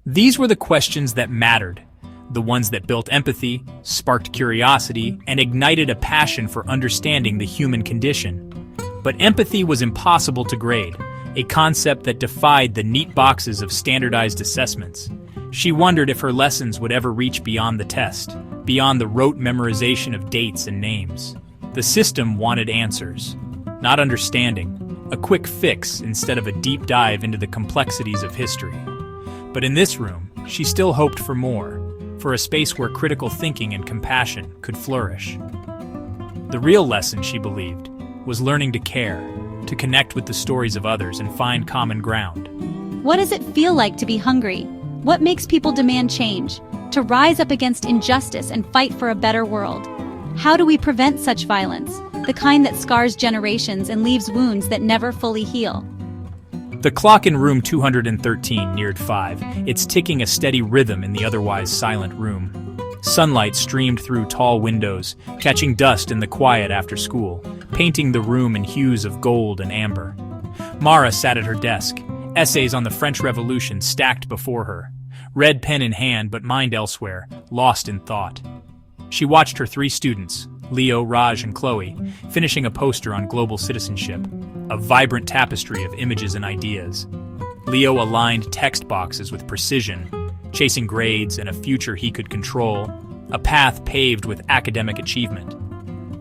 These were the questions that mattered, the ones that built empathy, sparked curiosity, and ignited a passion for understanding the human condition. But empathy was impossible to grade, a concept that defied the neat boxes of standardized assessments. She wondered if her lessons would ever reach beyond the test, beyond the rote memorization of dates and names. The system wanted answers, not understanding, a quick fix instead of a deep dive into the complexities of history. But in this room, she still hoped for more, for a space where critical thinking and compassion could flourish. The real lesson, she believed, was learning to care, to connect with the stories of others and find common ground. What does it feel like to be hungry? What makes people demand change, to rise up against injustice and fight for a better world? How do we prevent such violence, the kind that scars generations and leaves wounds that never fully heal? The clock in room 213 neared 5, its ticking a steady rhythm in the otherwise silent room. Sunlight streamed through tall windows, catching dust in the quiet after school, painting the room in hues of gold and amber. Mara sat at her desk, essays on the French Revolution stacked before her, red pen in hand but mind elsewhere, lost in thought. She watched her 3 students, Leo, Raj, and Chloe, finishing a poster on global citizenship, a vibrant tapestry of images and ideas. Leo aligned text boxes with precision, chasing grades and a future he could control, a path paved with academic achievement.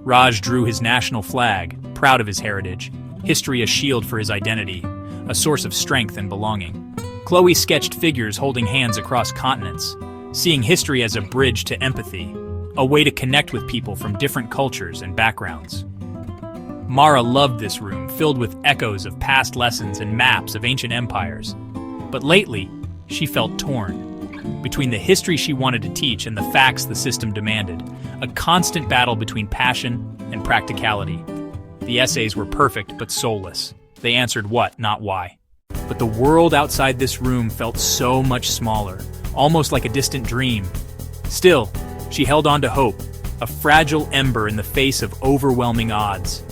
Raj drew his national flag, proud of his heritage, history a shield for his identity, a source of strength and belonging. Chloe sketched figures holding hands across continents, seeing history as a bridge to empathy, a way to connect with people from different cultures and backgrounds. Mara loved this room, filled with echoes of past lessons and maps of ancient empires. But lately, she felt torn. Between the history she wanted to teach and the facts the system demanded, a constant battle between passion and practicality. The essays were perfect but soulless. They answered what, not why. But the world outside this room felt so much smaller, almost like a distant dream. Still, she held on to hope, a fragile ember in the face of overwhelming odds.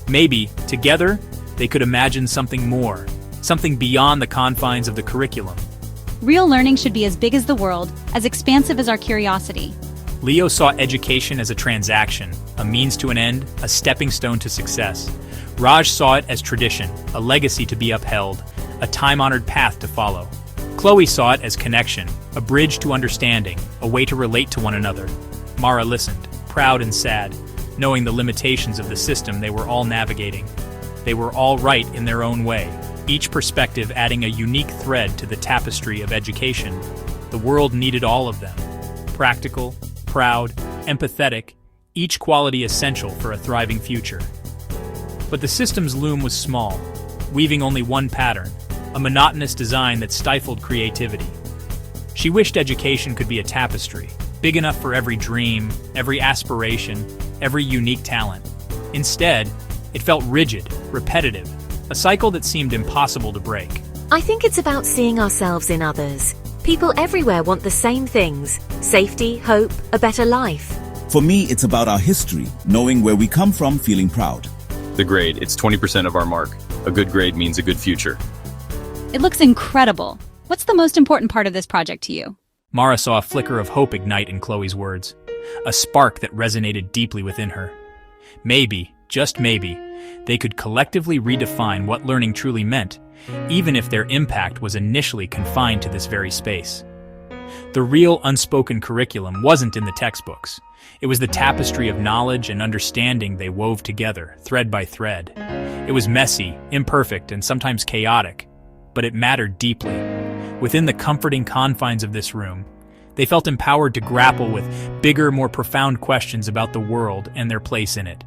Maybe, together, they could imagine something more, something beyond the confines of the curriculum. Real learning should be as big as the world, as expansive as our curiosity. Leo saw education as a transaction, a means to an end, a stepping stone to success. Raj saw it as tradition, a legacy to be upheld, a time-honored path to follow. Chloe saw it as connection, a bridge to understanding, a way to relate to one another. Mara listened, proud and sad, knowing the limitations of the system they were all navigating. They were all right in their own way, each perspective adding a unique thread to the tapestry of education. The world needed all of them. Practical, proud, empathetic, each quality essential for a thriving future. But the system's loom was small, weaving only one pattern, a monotonous design that stifled creativity. She wished education could be a tapestry, big enough for every dream, every aspiration, every unique talent. Instead, it felt rigid, repetitive, a cycle that seemed impossible to break. I think it's about seeing ourselves in others. People everywhere want the same things: safety, hope, a better life. For me, it's about our history, knowing where we come from, feeling proud. The grade, it's 20% of our mark. A good grade means a good future. It looks incredible. What's the most important part of this project to you? Mara saw a flicker of hope ignite in Chloe's words, a spark that resonated deeply within her. Maybe, just maybe, they could collectively redefine what learning truly meant, even if their impact was initially confined to this very space. The real unspoken curriculum wasn't in the textbooks. It was the tapestry of knowledge and understanding they wove together, thread by thread. It was messy, imperfect, and sometimes chaotic, but it mattered deeply. Within the comforting confines of this room, they felt empowered to grapple with bigger, more profound questions about the world and their place in it.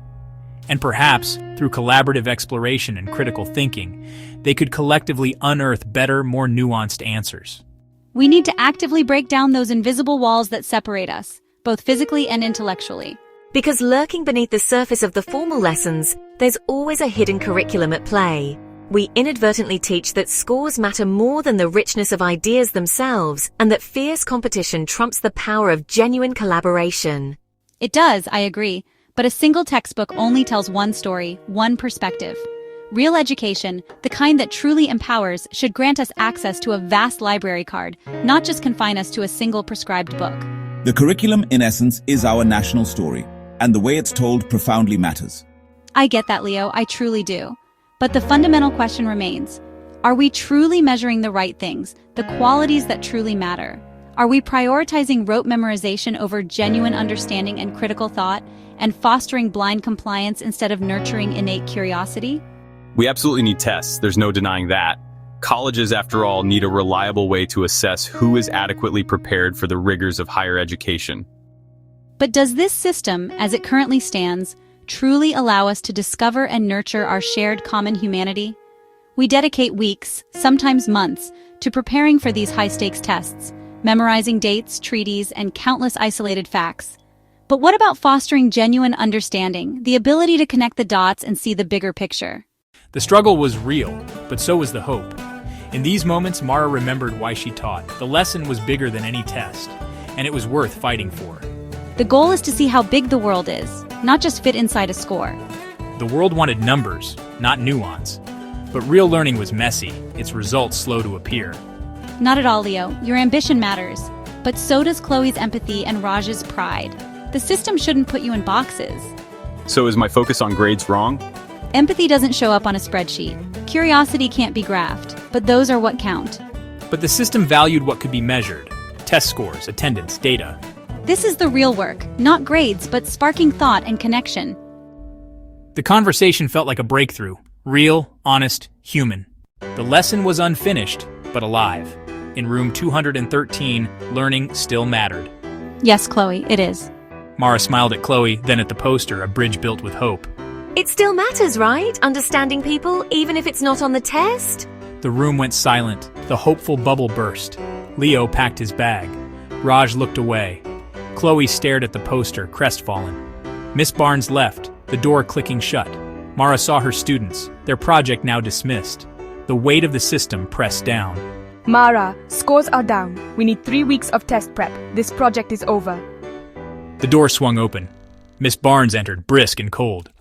And perhaps, through collaborative exploration and critical thinking, they could collectively unearth better, more nuanced answers. We need to actively break down those invisible walls that separate us, both physically and intellectually. Because lurking beneath the surface of the formal lessons, there's always a hidden curriculum at play. We inadvertently teach that scores matter more than the richness of ideas themselves, and that fierce competition trumps the power of genuine collaboration. It does, I agree, but a single textbook only tells one story, one perspective. Real education, the kind that truly empowers, should grant us access to a vast library card, not just confine us to a single prescribed book. The curriculum, in essence, is our national story, and the way it's told profoundly matters. I get that, Leo, I truly do. But the fundamental question remains, are we truly measuring the right things, the qualities that truly matter? Are we prioritizing rote memorization over genuine understanding and critical thought, and fostering blind compliance instead of nurturing innate curiosity? We absolutely need tests, there's no denying that. Colleges, after all, need a reliable way to assess who is adequately prepared for the rigors of higher education. But does this system, as it currently stands, truly allow us to discover and nurture our shared common humanity? We dedicate weeks, sometimes months, to preparing for these high-stakes tests, memorizing dates, treaties, and countless isolated facts. But what about fostering genuine understanding, the ability to connect the dots and see the bigger picture? The struggle was real, but so was the hope. In these moments, Mara remembered why she taught. The lesson was bigger than any test, and it was worth fighting for. The goal is to see how big the world is, not just fit inside a score. The world wanted numbers, not nuance. But real learning was messy, its results slow to appear. Not at all, Leo. Your ambition matters. But so does Chloe's empathy and Raj's pride. The system shouldn't put you in boxes. So is my focus on grades wrong? Empathy doesn't show up on a spreadsheet. Curiosity can't be graphed, but those are what count. But the system valued what could be measured. Test scores, attendance, data. This is the real work, not grades, but sparking thought and connection. The conversation felt like a breakthrough. Real, honest, human. The lesson was unfinished, but alive. In room 213, learning still mattered. Yes, Chloe, it is. Mara smiled at Chloe, then at the poster, a bridge built with hope. It still matters, right? Understanding people, even if it's not on the test? The room went silent. The hopeful bubble burst. Leo packed his bag. Raj looked away. Chloe stared at the poster, crestfallen. Miss Barnes left, the door clicking shut. Mara saw her students, their project now dismissed. The weight of the system pressed down. Mara, scores are down. We need 3 weeks of test prep. This project is over. The door swung open. Miss Barnes entered, brisk and cold.